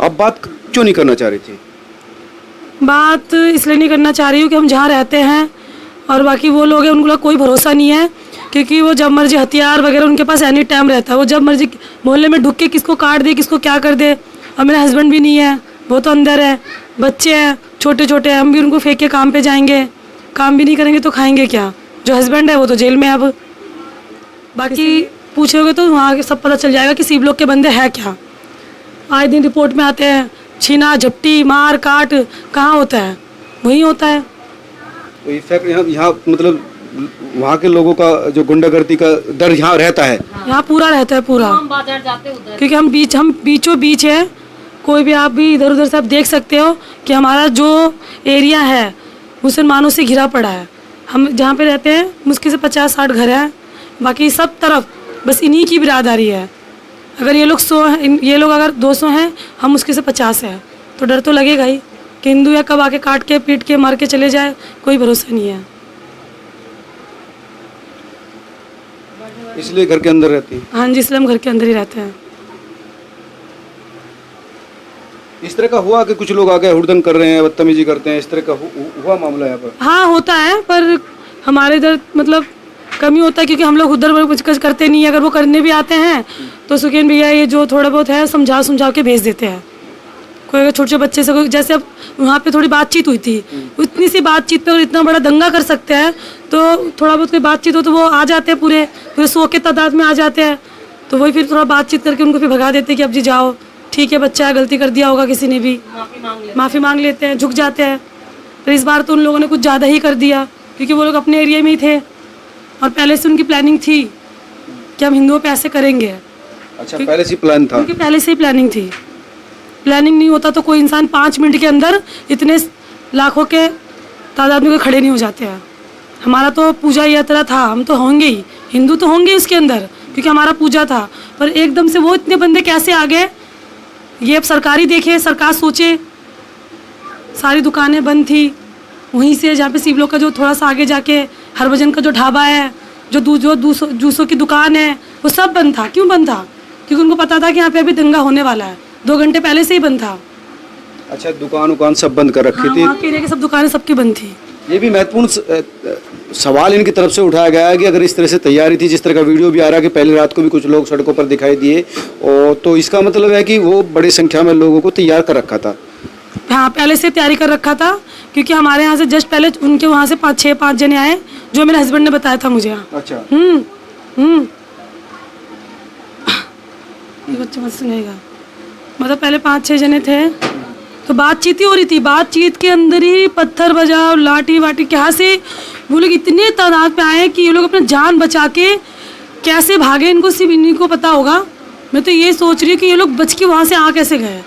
आप बात क्यों नहीं करना चाह रही थी? बात इसलिए नहीं करना चाह रही हूँ कि हम जहाँ रहते हैं और बाकी वो लोग हैं उनका कोई भरोसा नहीं है, क्योंकि वो जब मर्जी हथियार वगैरह उनके पास एनी टाइम रहता है। वो जब मर्जी मोहल्ले में ढुक के किसको काट दे, किसको क्या कर दे। और मेरा हस्बैंड भी नहीं है, वो तो अंदर है, बच्चे हैं छोटे छोटे, हम भी उनको फेंक के काम पे जाएंगे, काम भी नहीं करेंगे तो खाएंगे क्या। जो हस्बैंड है वो तो जेल में है अब। बाकी पूछोगे तो वहाँ सब पता चल जाएगा कि सीब लोग के बंदे हैं क्या। आए दिन रिपोर्ट में आते हैं, छीना झपटी मार काट कहाँ होता है, वही होता है। तो इफेक्ट यहाँ मतलब वहाँ के लोगों का जो गुंडागर्दी का डर यहाँ रहता है? यहाँ पूरा रहता है पूरा, हम बाजार जाते उधर, क्योंकि हम बीचों बीच है। कोई भी आप भी इधर उधर से आप देख सकते हो कि हमारा जो एरिया है मुसलमानों से घिरा पड़ा है। हम जहाँ पे रहते हैं मुश्किल से 50-60 घर हैं, बाकी सब तरफ बस इन्हीं की बिरादरी है। अगर ये लोग 100 हैं, ये लोग अगर 200 हैं, हम मुश्किल से 50 हैं, तो डर तो लगेगा ही कि हिंदू या कब आके काट के पीट के मार के चले जाए, कोई भरोसा नहीं है। इसलिए घर के अंदर रहती है? हाँ जी, इसलिए हम घर के अंदर ही रहते हैं। इस तरह का हुआ कि कुछ लोग आके हुड़दंग कर रहे हैं, बदतमीजी करते हैं, इस तरह का हुआ मामला यहाँ पर? हाँ होता है, पर हमारे इधर मतलब कमी होता है, क्योंकि हम लोग उधर कुछ करते नहीं है। अगर वो करने भी आते हैं तो सुखीन भैया ये जो थोड़ा बहुत है समझा के भेज देते हैं। कोई अगर छोटे बच्चे से कोई, जैसे अब वहाँ पे थोड़ी बातचीत हुई थी, इतनी सी बातचीत पे अगर इतना बड़ा दंगा कर सकते हैं, तो थोड़ा बहुत कोई बातचीत हो तो वो आ जाते हैं, पूरे 100 के तादाद में आ जाते हैं। तो वही फिर थोड़ा बातचीत करके उनको फिर भगा देते हैं कि अब जी जाओ, ठीक है बच्चा है, गलती कर दिया होगा किसी ने भी, माफ़ी मांग लेते हैं, झुक जाते हैं। पर इस बार तो उन लोगों ने कुछ ज़्यादा ही कर दिया, क्योंकि वो लोग अपने एरिया में ही थे और पहले से उनकी प्लानिंग थी कि हम हिंदुओं पे ऐसे करेंगे। अच्छा, पहले से प्लान था? उनकी पहले से ही प्लानिंग थी। प्लानिंग नहीं होता तो कोई इंसान 5 मिनट के अंदर इतने लाखों के तादाद में कोई खड़े नहीं हो जाते हैं। हमारा तो पूजा यात्रा था, हम तो होंगे ही, हिंदू तो होंगे उसके अंदर, क्योंकि हमारा पूजा था। पर एकदम से वो इतने बंदे कैसे आ गए, ये अब सरकारी देखे, सरकार सोचे। सारी दुकानें बंद थी, वहीं से जहाँ पे शिवलों का जो थोड़ा सा आगे जाके हरभजन का जो ढाबा है, जो जूसों की दुकान है, वो सब बंद था। क्यों बंद था? क्योंकि उनको पता था कि यहाँ पे अभी दंगा होने वाला है। 2 घंटे पहले से ही बंद था। अच्छा, दुकान सब बंद कर रखी थी? वहाँ के एरिया की सब दुकानें सबकी बंद थी। ये भी महत्वपूर्ण सवाल इनकी तरफ से उठाया गया है कि अगर इस तरह से तैयारी थी, जिस तरह का वीडियो भी आ रहा है कि पहली रात को भी कुछ लोग सड़कों पर दिखाई दिए, और तो इसका मतलब है कि वो बड़ी संख्या में लोगों को तैयार कर रखा था। हाँ, पहले से तैयारी कर रखा था, क्योंकि हमारे यहाँ से जस्ट पहले उनके वहाँ से 5 जने आए, जो मेरे हस्बैंड ने बताया था मुझे। अच्छा। ये बच्चा मत सुनेगा। मतलब पहले 5-6 जने थे, तो बातचीत ही हो रही थी। बातचीत के अंदर ही पत्थर बजाओ, लाठी वाठी, क्या से वो लोग इतने तादाद पे आए कि ये लोग अपना जान बचा के कैसे भागे, इनको सिर्फ इन्हीं को पता होगा। मैं तो ये सोच रही हूँ कि ये लोग बच के वहाँ से आ कैसे गए।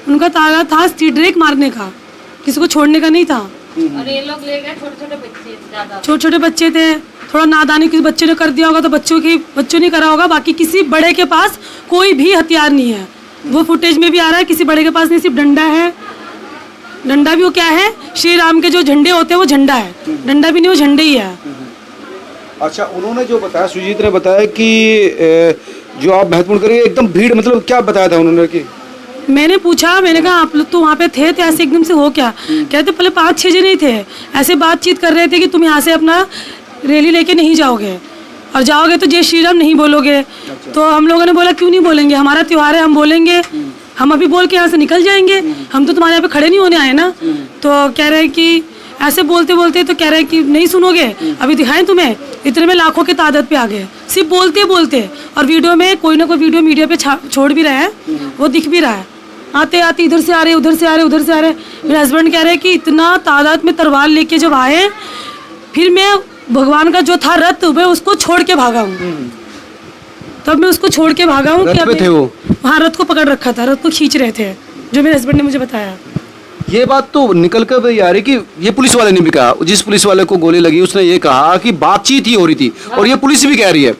उनका तागा था स्ट्रीट रेक मारने का, किसी को छोड़ने का नहीं था। और ये लोग ले गए छोटे बच्चे, ज्यादा छोटे बच्चे थे, थोड़ा नादानी किसी बच्चे ने कर दिया होगा तो बच्चों ने करा होगा। बाकी किसी बड़े के पास कोई भी हथियार नहीं है। वो फुटेज में भी आ रहा है, किसी बड़े के पास नहीं, सिर्फ डंडा है। डंडा भी वो क्या है, श्री राम के जो झंडे होते हैं वो झंडा है, डंडा भी नहीं, वो झंडे ही है। अच्छा, उन्होंने जो बताया, सुजीत ने बताया कि जो आप महत्वपूर्ण करिए एकदम भीड़, मतलब क्या बताया था उन्होंने? कि मैंने पूछा, मैंने कहा आप लोग तो वहाँ पे थे तो ऐसे एकदम से हो क्या? कहते पहले 5-6 जने ही थे, ऐसे बातचीत कर रहे थे कि तुम यहाँ से अपना रैली लेके नहीं जाओगे, और जाओगे तो जय श्री राम नहीं बोलोगे। तो हम लोगों ने बोला क्यों नहीं बोलेंगे, हमारा त्यौहार है, हम बोलेंगे, हम अभी बोल के यहाँ से निकल जाएंगे, हम तो तुम्हारे यहाँ पे खड़े नहीं होने आए ना। तो कह रहे हैं कि ऐसे बोलते बोलते तो कह रहे हैं कि नहीं सुनोगे, अभी दिखाएं तुम्हें। इतने में लाखों के तादाद पे आ गए, सिर्फ बोलते बोलते। और वीडियो में कोई ना कोई वीडियो मीडिया पे छोड़ भी रहे हैं, वो दिख भी रहा है। आते आते इधर से आ रहे, उधर से आ रहे, उधर से आ रहे। मेरे हस्बैंड कह रहे हैं कि इतना तादाद में तलवार लेके जब आए, फिर मैं भगवान का जो था रथ, मैं उसको छोड़ के भागा हूँ। तब मैं उसको छोड़ के भागा हूँ। रथ पे थे वो? हाँ, रथ को पकड़ रखा था, रथ को खींच रहे थे, जो मेरे हस्बैंड ने मुझे बताया। ये बात तो निकल कर आ रही कि ये पुलिस वाले ने भी कहा, जिस पुलिस वाले को गोली लगी उसने ये कहा कि बातचीत ही हो रही थी, और ये पुलिस भी कह रही है,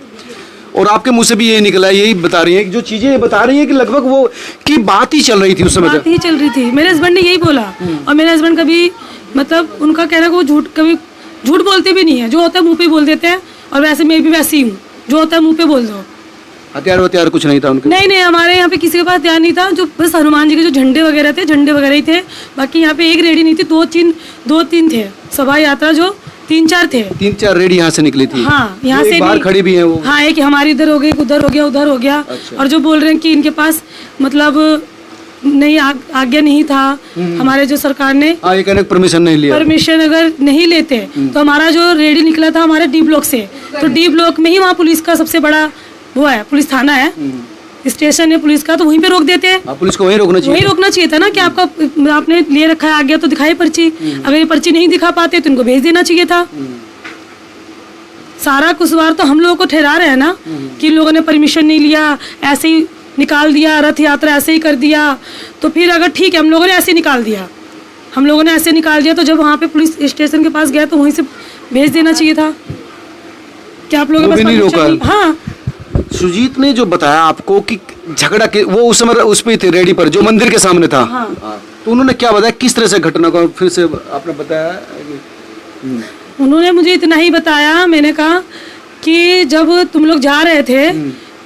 और आपके मुंह से भी यही निकला है, यही बता रही है कि जो चीजें ये बता रही है कि लगभग वो की बात ही चल रही थी उस समय, बात ही चल रही थी। मेरे हस्बैंड ने यही बोला। और मेरे हस्बैंड कभी, मतलब उनका कहना कि वो कभी झूठ बोलते भी नहीं है, जो होता है मुंह पे बोल देते हैं। और वैसे मैं भी वैसी हूँ, जो होता है मुंह पे बोल दो। हथियार वथियार कुछ नहीं था उनके? नहीं नहीं, हमारे यहाँ पे किसी के पास ध्यान नहीं था, जो बस हनुमान जी के जो झंडे वगैरह थे, झंडे वगैरह ही थे। बाकी यहाँ पे एक रेडी नहीं थी, दो तीन थे। शोभा यात्रा जो 3-4 थे। 3-4 रेडी यहाँ से निकली थी? हाँ, यहाँ एक से बाहर नहीं। खड़ी भी है वो? हाँ, एक हमारी इधर हो गई, उधर हो गया, उधर हो गया। अच्छा। और जो बोल रहे हैं कि इनके पास मतलब नहीं आज्ञा नहीं था हमारे जो सरकार ने हाँ, ये कहने परमिशन नहीं लिया। परमिशन अगर नहीं लेते तो हमारा जो रेडी निकला था हमारे डी ब्लॉक से, तो डी ब्लॉक में ही वहाँ पुलिस का सबसे बड़ा वो है, पुलिस थाना है, स्टेशन है पुलिस का, तो वहीं पे रोक देते हैं। हाँ, पुलिस को वहीं रोकना चाहिए। वहीं रोकना चाहिए था ना कि आपने लिए रखा है आज्ञा तो दिखाई पर्ची, अगर ये पर्ची नहीं दिखा पाते तो इनको भेज देना चाहिए था। सारा कुसवार तो हम लोगों को ठहरा रहे हैं ना कि इन लोगों ने परमिशन नहीं लिया, ऐसे ही निकाल दिया, रथ यात्रा ऐसे ही कर दिया। तो फिर अगर ठीक है, हम लोगों ने ऐसे निकाल दिया, हम लोगों ने ऐसे निकाल दिया, तो जब वहाँ पे पुलिस स्टेशन के पास गया तो वहीं से भेज देना चाहिए था कि आप लोगों के पास नहीं permission रोका। नहीं। हाँ, सुजीत ने जो बताया आपको कि झगड़ा के वो उस समय उस पे थे रेडी पर, जो मंदिर के सामने था। हाँ। तो उन्होंने क्या बताया, किस तरह से घटना को फिर से आपने बताया? उन्होंने मुझे इतना ही बताया, मैंने कहा कि जब तुम लोग जा रहे थे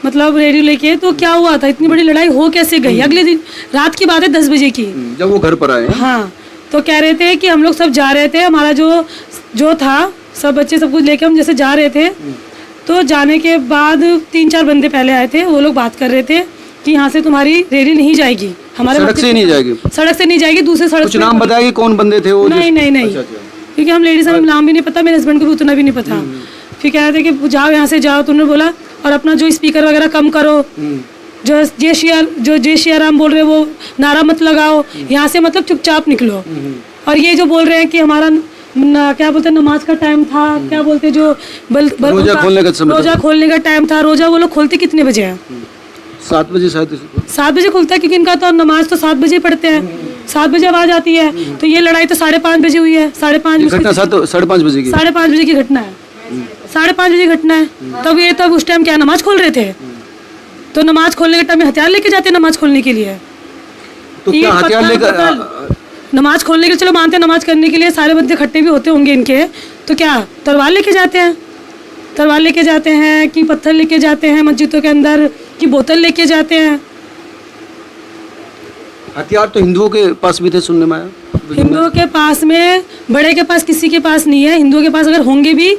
मतलब रेडियो लेके, तो क्या हुआ था, इतनी बड़ी लड़ाई हो कैसे गई? अगले दिन रात की बात है 10 बजे की, जब वो घर पर आए। हाँ, तो कह रहे थे कि हम लोग सब जा रहे थे, हमारा जो था सब बच्चे सब कुछ लेके हम जैसे जा रहे थे, तो जाने के बाद 3-4 बंदे पहले आए थे, वो लोग बात कर रहे थे कि यहाँ से तुम्हारी रैली नहीं जाएगी, हमारे सड़क से नहीं जाएगी? सड़क से नहीं जाएगी, दूसरे सड़क कुछ से। नाम बताया कि कौन बंदे थे वो? नहीं नहीं नहीं, अच्छा, अच्छा। क्योंकि हम लेडीज हमें नाम भी नहीं पता, मेरे हस्बैंड को भी उतना भी नहीं पता। फिर कह रहे थे कि जाओ यहाँ से जाओ, तो उन्होंने बोला और अपना जो स्पीकर वगैरह कम करो, जो जय श्री राम बोल रहे वो नारा मत लगाओ, यहाँ से मतलब चुपचाप निकलो। और ये जो बोल रहे हैं कि हमारा क्या बोलते हैं नमाज का टाइम था, क्या बोलते हैं जो रोजा खोलने का समय था। रोजा खोलने का टाइम था। रोजा वो लोग खोलते कितने बजे हैं? 7 बजे शायद। 7 बजे खुलता है, क्योंकि इनका तो नमाज तो 7 बजे पढ़ते हैं, 7 बजे आवाज आती है। तो ये लड़ाई तो 5:30 बजे हुई है, 5:30 घटना 7-5:30 बजे की। 5:30 बजे की घटना है, 5:30 बजे की घटना है। तब उस टाइम क्या नमाज खोल रहे थे? तो नमाज खोलने के टाइम में हथियार लेके जाते हैं नमाज खोलने के लिए? तो क्या हथियार लेकर? नमाज खोलने के लिए चलो मानते हैं, नमाज करने के लिए सारे बंदे इकट्ठे भी होते होंगे इनके, तो क्या तलवार लेके जाते हैं? तलवार लेके जाते हैं कि पत्थर लेके जाते हैं मस्जिदों के अंदर, कि बोतल लेके जाते हैं? हथियार तो हिंदुओं के पास भी थे, सुनने में आया। हिंदुओं के पास में, बड़े के पास किसी के पास नहीं है। हिंदुओं के पास अगर होंगे भी,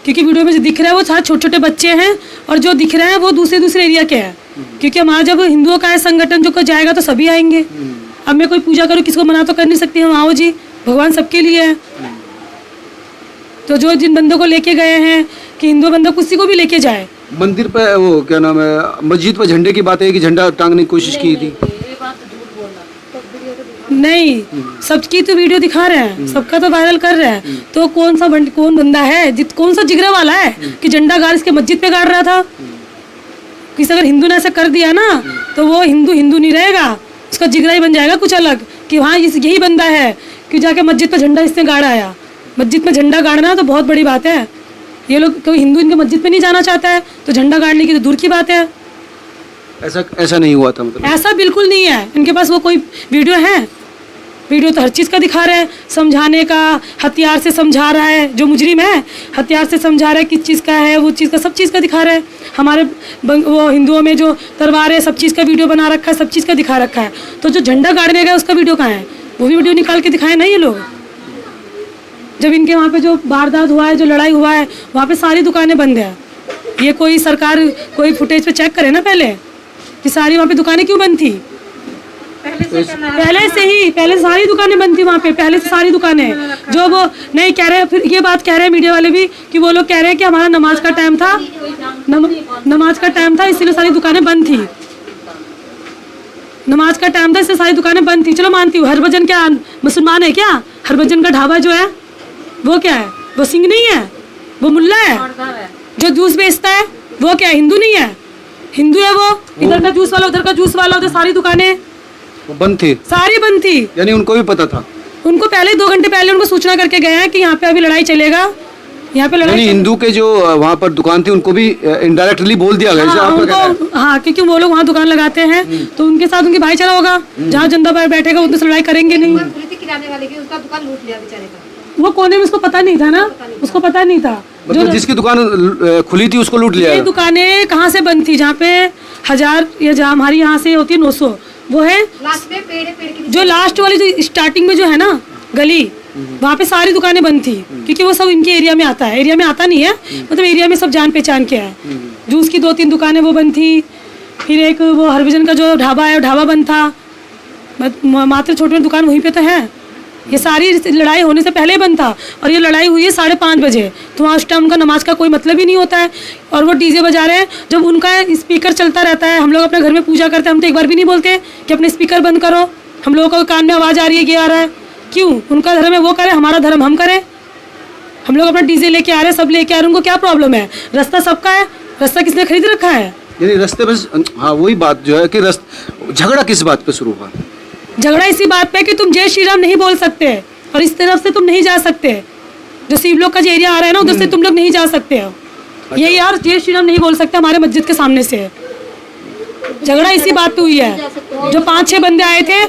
क्योंकि वीडियो में जो दिख रहा है वो सारे छोटे छोटे बच्चे हैं, और जो दिख रहे हैं वो दूसरे एरिया के हैं। क्योंकि हमारा जब हिंदुओं का है संगठन जो कोई जाएगा तो सभी आएंगे। अब मैं कोई पूजा करूँ, किसको मना तो कर नहीं सकती हूँ, आओ जी, भगवान सबके लिए है। तो जो जिन बंदों को लेके गए हैं कि हिंदू बंदों किसी को भी लेके जाए, मंदिर पे वो क्या नाम है, मस्जिद पर झंडे की बात है कि झंडा टांगने की कोशिश की थी। ये बात तो झूठ बोल रहा। नहीं, सबकी तो वीडियो दिखा रहे हैं, सबका तो वायरल कर रहे हैं। तो कौन बंदा है, कौन सा जिगरा वाला है कि झंडा गाड़ इसके मस्जिद पे गाड़ रहा था? किसी अगर हिंदू ने ऐसा कर दिया ना, तो वो हिंदू नहीं रहेगा, उसका जिगरा ही बन जाएगा कुछ अलग, कि हाँ यही बंदा है कि जाके मस्जिद पे झंडा इसने गाड़ा आया। मस्जिद में झंडा गाड़ना तो बहुत बड़ी बात है। ये लोग कोई हिंदू इनके मस्जिद पे नहीं जाना चाहता है, तो झंडा गाड़ने की तो दूर की बात है। ऐसा नहीं हुआ था मतलब? ऐसा बिल्कुल नहीं है। इनके पास वो कोई वीडियो है? वीडियो तो हर चीज़ का दिखा रहे हैं, समझाने का, हथियार से समझा रहा है, जो मुजरिम है हथियार से समझा रहा है किस चीज़ का है, वो चीज़ का सब चीज़ का दिखा रहा है। हमारे वो हिंदुओं में जो तलवार है सब चीज़ का वीडियो बना रखा है, सब चीज़ का दिखा रखा है। तो जो झंडा गाड़ने गया उसका वीडियो कहाँ है? वो भी वीडियो निकाल के दिखाए ना ये लोग। जब इनके वहाँ पे जो वारदात हुआ है, जो लड़ाई हुआ है, वहाँ पे सारी दुकानें बंद है। ये कोई सरकार कोई फुटेज पे चेक करे ना पहले कि सारी वहाँ पे दुकानें क्यों बंद थी। पहले सारी दुकानें बंद थी वहाँ पे, पहले से सारी दुकानें। जो वो नहीं कह रहे, फिर ये बात कह रहे हैं मीडिया वाले भी कि वो लोग कह रहे हैं कि हमारा नमाज का टाइम था, नमाज का टाइम था इसलिए सारी दुकानें बंद थी। नमाज का टाइम था इसलिए सारी दुकानें बंद थी। चलो मानती हूँ, हरभजन क्या मुसलमान है क्या? हरभजन का ढाबा जो है वो क्या है? वो सिंह नहीं है, वो मुल्ला है। जो जूस बेचता है वो क्या, हिंदू नहीं है? हिंदू है वो। इधर का जूस वाला, उधर का जूस वाला, उधर सारी दुकानें वो बंद थी, सारी बंद थी। यानी उनको भी पता था? उनको पहले 2 घंटे पहले उनको सूचना करके गए हैं कि यहाँ पे अभी लड़ाई चलेगा, यहाँ पे लड़ाई। हिंदू के जो वहाँ पर दुकान थी उनको भी इनडायरेक्टली बोल दिया गया? हाँ, उनको, हाँ, क्योंकि वो लोग वहाँ दुकान लगाते हैं तो उनके साथ उनकी भाईचारा होगा। जहाँ जनता बैठेगा उनसे लड़ाई करेंगे नहीं। किराने वाले की उसका दुकान लूट लिया बेचारे का। वो कोने में उसको पता नहीं था ना, उसको पता नहीं था। मतलब जिसकी दुकान खुली थी उसको लूट लिया। ये दुकानें कहाँ से बंद थी, जहाँ पे 1000 या जहाँ हमारी यहाँ से होती है 900, वो है लास्ट में पेड़ की जो लास्ट वाली जो स्टार्टिंग में जो है ना गली, वहाँ पे सारी दुकानें बंद थी, क्योंकि वो सब इनके एरिया में आता है। एरिया में आता नहीं है, मतलब एरिया में सब जान पहचान के है। जूस की 2-3 दुकानें वो बंद थी, फिर एक वो हरभजन का जो ढाबा है वो ढाबा बंद था, मात्र छोटी दुकान वहीं पे तो है। ये सारी लड़ाई होने से पहले बंद था, और ये लड़ाई हुई है 5:30 बजे, तो वहाँ उस टाइम उनका नमाज का कोई मतलब ही नहीं होता है। और वो डीजे बजा रहे हैं, जब उनका स्पीकर चलता रहता है, हम लोग अपने घर में पूजा करते हैं, हम तो एक बार भी नहीं बोलते कि अपने स्पीकर बंद करो, हम लोगों को कान में आवाज़ आ रही है, ये आ रहा है। क्यों? उनका धर्म है वो करे, हमारा धर्म हम करें। हम लोग अपना डीजे लेके आ रहे हैं, सब लेके आ रहे हैं, उनको क्या प्रॉब्लम है? रास्ता सबका है, रास्ता किसने खरीद रखा है? यानी रास्ते पे, हाँ वही बात जो है कि झगड़ा किस बात पे शुरू हुआ? झगड़ा इसी बात पे कि तुम जय श्री राम नहीं बोल सकते, और इस तरफ से तुम नहीं जा सकते, जो शिवलोक का जो एरिया आ रहा है ना उधर से तुम लोग नहीं जा सकते हो। ये यार जय श्री राम नहीं बोल सकते हमारे मस्जिद के सामने से। झगड़ा इसी बात पे हुई है। जो 5-6 बंदे आए थे,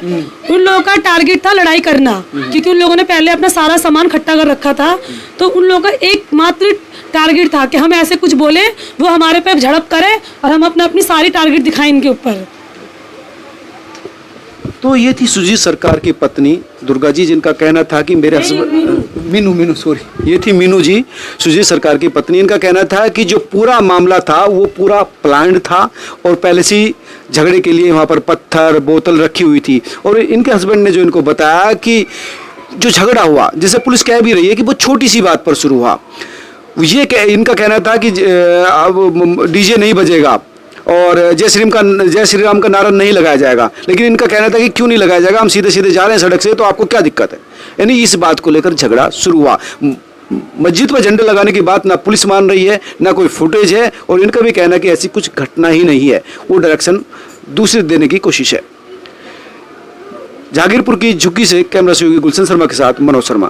उन लोगों का टारगेट था लड़ाई करना, क्योंकि उन लोगों ने पहले अपना सारा सामान इकट्ठा कर रखा था। तो उन लोगों का एकमात्र टारगेट था कि हम ऐसे कुछ बोले, वो हमारे पे झड़प करे और हम अपनी सारी टारगेट दिखाएं इनके ऊपर। तो ये थी सुजीत सरकार की पत्नी दुर्गा जी, जिनका कहना था कि मेरे हस्बैंड मीनू सॉरी, ये थी मीनू जी, सुजीत सरकार की पत्नी। इनका कहना था कि जो पूरा मामला था वो पूरा प्लान्ड था, और पहले से ही झगड़े के लिए वहाँ पर पत्थर बोतल रखी हुई थी। और इनके हस्बैंड ने जो इनको बताया कि जो झगड़ा हुआ, जैसे पुलिस कह भी रही है कि वो छोटी सी बात पर शुरू हुआ, ये इनका कहना था कि अब डीजे नहीं बजेगा और जय श्री राम का नारा नहीं लगाया जाएगा। लेकिन इनका कहना था कि क्यों नहीं लगाया जाएगा, हम सीधे सीधे जा रहे हैं सड़क से, तो आपको क्या दिक्कत है? यानी इस बात को लेकर झगड़ा शुरू हुआ। मस्जिद पर झंडे लगाने की बात ना पुलिस मान रही है, ना कोई फुटेज है, और इनका भी कहना है कि ऐसी कुछ घटना ही नहीं है, वो डायरेक्शन दूसरे देने की कोशिश है। जहांगीरपुर की झुग्गी से कैमरा सहयोगी गुलशन शर्मा के साथ मनोज शर्मा।